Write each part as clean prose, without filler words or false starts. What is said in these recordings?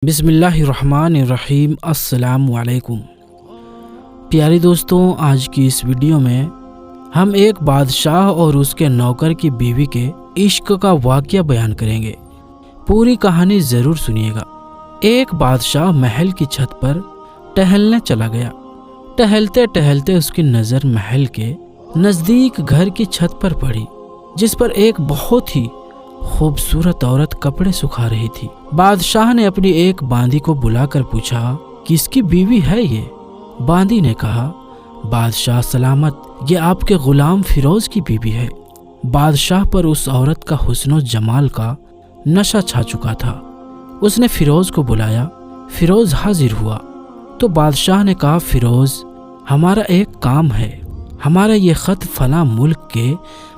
بسم اللہ الرحمن الرحیم۔ السلام علیکم پیارے دوستوں، آج کی اس ویڈیو میں ہم ایک بادشاہ اور اس کے نوکر کی بیوی کے عشق کا واقعہ بیان کریں گے۔ پوری کہانی ضرور سنیے گا۔ ایک بادشاہ محل کی چھت پر ٹہلنے چلا گیا۔ ٹہلتے ٹہلتے اس کی نظر محل کے نزدیک گھر کی چھت پر پڑی، جس پر ایک بہت ہی خوبصورت عورت کپڑے سکھا رہی تھی۔ بادشاہ نے اپنی ایک باندی کو بلا کر پوچھا، کس کی بیوی ہے یہ؟ باندی نے کہا، بادشاہ سلامت، یہ آپ کے غلام فیروز کی بیوی ہے۔ بادشاہ پر اس عورت کا حسن و جمال کا نشہ چھا چکا تھا۔ اس نے فیروز کو بلایا۔ فیروز حاضر ہوا تو بادشاہ نے کہا، فیروز، ہمارا ایک کام ہے، ہمارا یہ خط فلاں ملک کے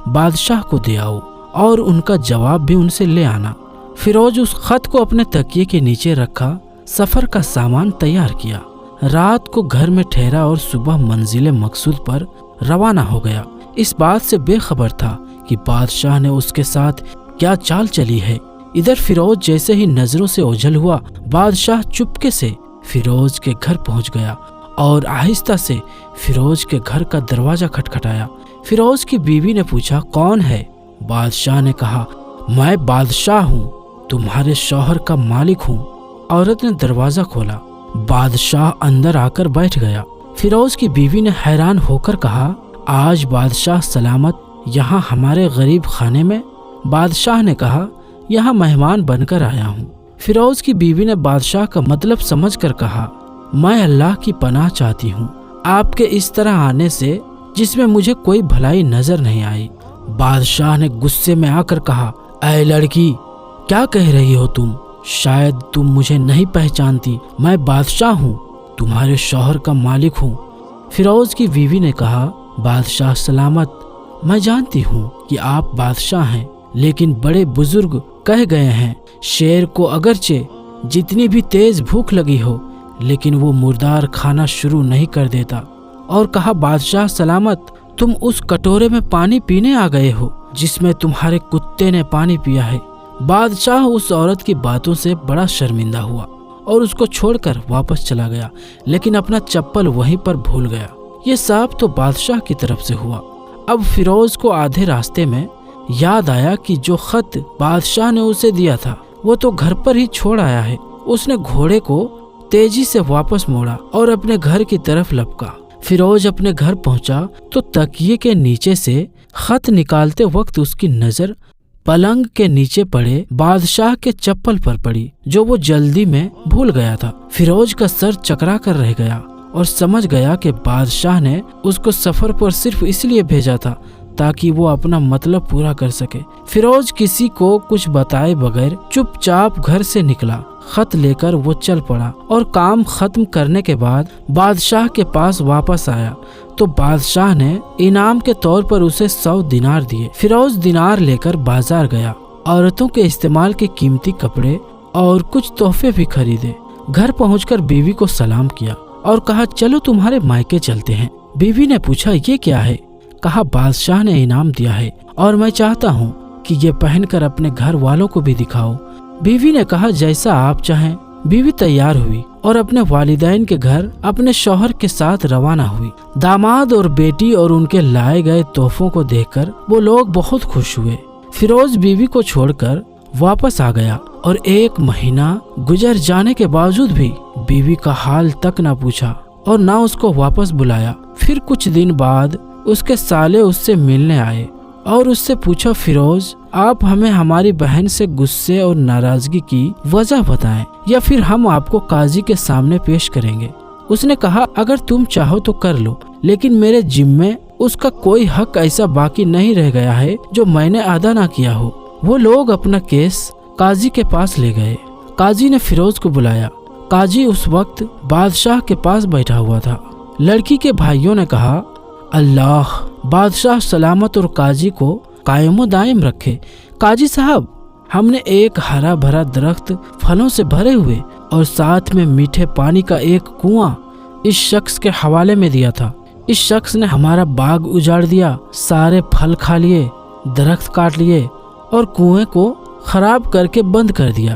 بادشاہ کو دے آؤ اور ان کا جواب بھی ان سے لے آنا۔ فیروز اس خط کو اپنے تکیے کے نیچے رکھا، سفر کا سامان تیار کیا، رات کو گھر میں ٹھہرا اور صبح منزل مقصود پر روانہ ہو گیا۔ اس بات سے بے خبر تھا کہ بادشاہ نے اس کے ساتھ کیا چال چلی ہے۔ ادھر فیروز جیسے ہی نظروں سے اوجھل ہوا، بادشاہ چپکے سے فیروز کے گھر پہنچ گیا اور آہستہ سے فیروز کے گھر کا دروازہ کھٹکھٹایا۔ فیروز کی بیوی نے پوچھا، کون ہے؟ بادشاہ نے کہا، میں بادشاہ ہوں، تمہارے شوہر کا مالک ہوں۔ عورت نے دروازہ کھولا۔ بادشاہ اندر آ کر بیٹھ گیا۔ فیروز کی بیوی نے حیران ہو کر کہا، آج بادشاہ سلامت یہاں ہمارے غریب خانے میں؟ بادشاہ نے کہا، یہاں مہمان بن کر آیا ہوں۔ فیروز کی بیوی نے بادشاہ کا مطلب سمجھ کر کہا، میں اللہ کی پناہ چاہتی ہوں آپ کے اس طرح آنے سے، جس میں مجھے کوئی بھلائی نظر نہیں آئی۔ بادشاہ نے غصے میں آ کر کہا، اے لڑکی، کیا کہہ رہی ہو تم؟ شاید تم مجھے نہیں پہچانتی، میں بادشاہ ہوں، تمہارے شوہر کا مالک ہوں۔ فیروز کی بیوی نے کہا، بادشاہ سلامت، میں جانتی ہوں کہ آپ بادشاہ ہیں، لیکن بڑے بزرگ کہہ گئے ہیں، شیر کو اگرچہ جتنی بھی تیز بھوک لگی ہو، لیکن وہ مردار کھانا شروع نہیں کر دیتا۔ اور کہا، بادشاہ سلامت، تم اس کٹورے میں پانی پینے آ گئے ہو جس میں تمہارے کتے نے پانی پیا ہے۔ بادشاہ اس عورت کی باتوں سے بڑا شرمندہ ہوا اور اس کو چھوڑ کر واپس چلا گیا، لیکن اپنا چپل وہیں پر بھول گیا۔ یہ سب تو بادشاہ کی طرف سے ہوا۔ اب فیروز کو آدھے راستے میں یاد آیا کہ جو خط بادشاہ نے اسے دیا تھا وہ تو گھر پر ہی چھوڑ آیا ہے۔ اس نے گھوڑے کو تیزی سے واپس موڑا اور اپنے گھر کی طرف لپکا۔ فیروز اپنے گھر پہنچا تو تکیے کے نیچے سے خط نکالتے وقت اس کی نظر پلنگ کے نیچے پڑے بادشاہ کے چپل پر پڑی، جو وہ جلدی میں بھول گیا تھا۔ فیروز کا سر چکرا کر رہ گیا اور سمجھ گیا کہ بادشاہ نے اس کو سفر پر صرف اس لیے بھیجا تھا تاکہ وہ اپنا مطلب پورا کر سکے۔ فیروز کسی کو کچھ بتائے بغیر چپ چاپ گھر سے نکلا، خط لے کر وہ چل پڑا اور کام ختم کرنے کے بعد بادشاہ کے پاس واپس آیا تو بادشاہ نے انعام کے طور پر اسے 100 دینار دیے۔ فیروز دینار لے کر بازار گیا، عورتوں کے استعمال کے قیمتی کپڑے اور کچھ تحفے بھی خریدے۔ گھر پہنچ کر بیوی کو سلام کیا اور کہا، چلو تمہارے مائکے چلتے ہیں۔ بیوی نے پوچھا، یہ کیا ہے؟ کہا، بادشاہ نے انعام دیا ہے اور میں چاہتا ہوں کہ یہ پہن کر اپنے گھر والوں کو بھی دکھاؤ۔ بیوی نے کہا، جیسا آپ چاہیں۔ بیوی تیار ہوئی اور اپنے والدین کے گھر اپنے شوہر کے ساتھ روانہ ہوئی۔ داماد اور بیٹی اور ان کے لائے گئے تحفوں کو دیکھ کر وہ لوگ بہت خوش ہوئے۔ فیروز بیوی کو چھوڑ کر واپس آ گیا اور 1 مہینہ گزر جانے کے باوجود بھی بیوی کا حال تک نہ پوچھا اور نہ اس کو واپس بلایا۔ پھر کچھ دن بعد اس کے سالے اس سے ملنے آئے اور اس سے پوچھا، فیروز، آپ ہمیں ہماری بہن سے غصے اور ناراضگی کی وجہ بتائیں یا پھر ہم آپ کو قاضی کے سامنے پیش کریں گے۔ اس نے کہا، اگر تم چاہو تو کر لو، لیکن میرے ذمے اس کا کوئی حق ایسا باقی نہیں رہ گیا ہے جو میں نے ادا نہ کیا ہو۔ وہ لوگ اپنا کیس قاضی کے پاس لے گئے۔ قاضی نے فیروز کو بلایا۔ قاضی اس وقت بادشاہ کے پاس بیٹھا ہوا تھا۔ لڑکی کے بھائیوں نے کہا، اللہ بادشاہ سلامت اور قاضی کو قائم و دائم رکھے۔ قاضی صاحب، ہم نے ایک ہرا بھرا درخت پھلوں سے بھرے ہوئے اور ساتھ میں میٹھے پانی کا ایک کنواں اس شخص کے حوالے میں دیا تھا۔ اس شخص نے ہمارا باغ اجاڑ دیا، سارے پھل کھا لیے، درخت کاٹ لیے اور کنویں کو خراب کر کے بند کر دیا۔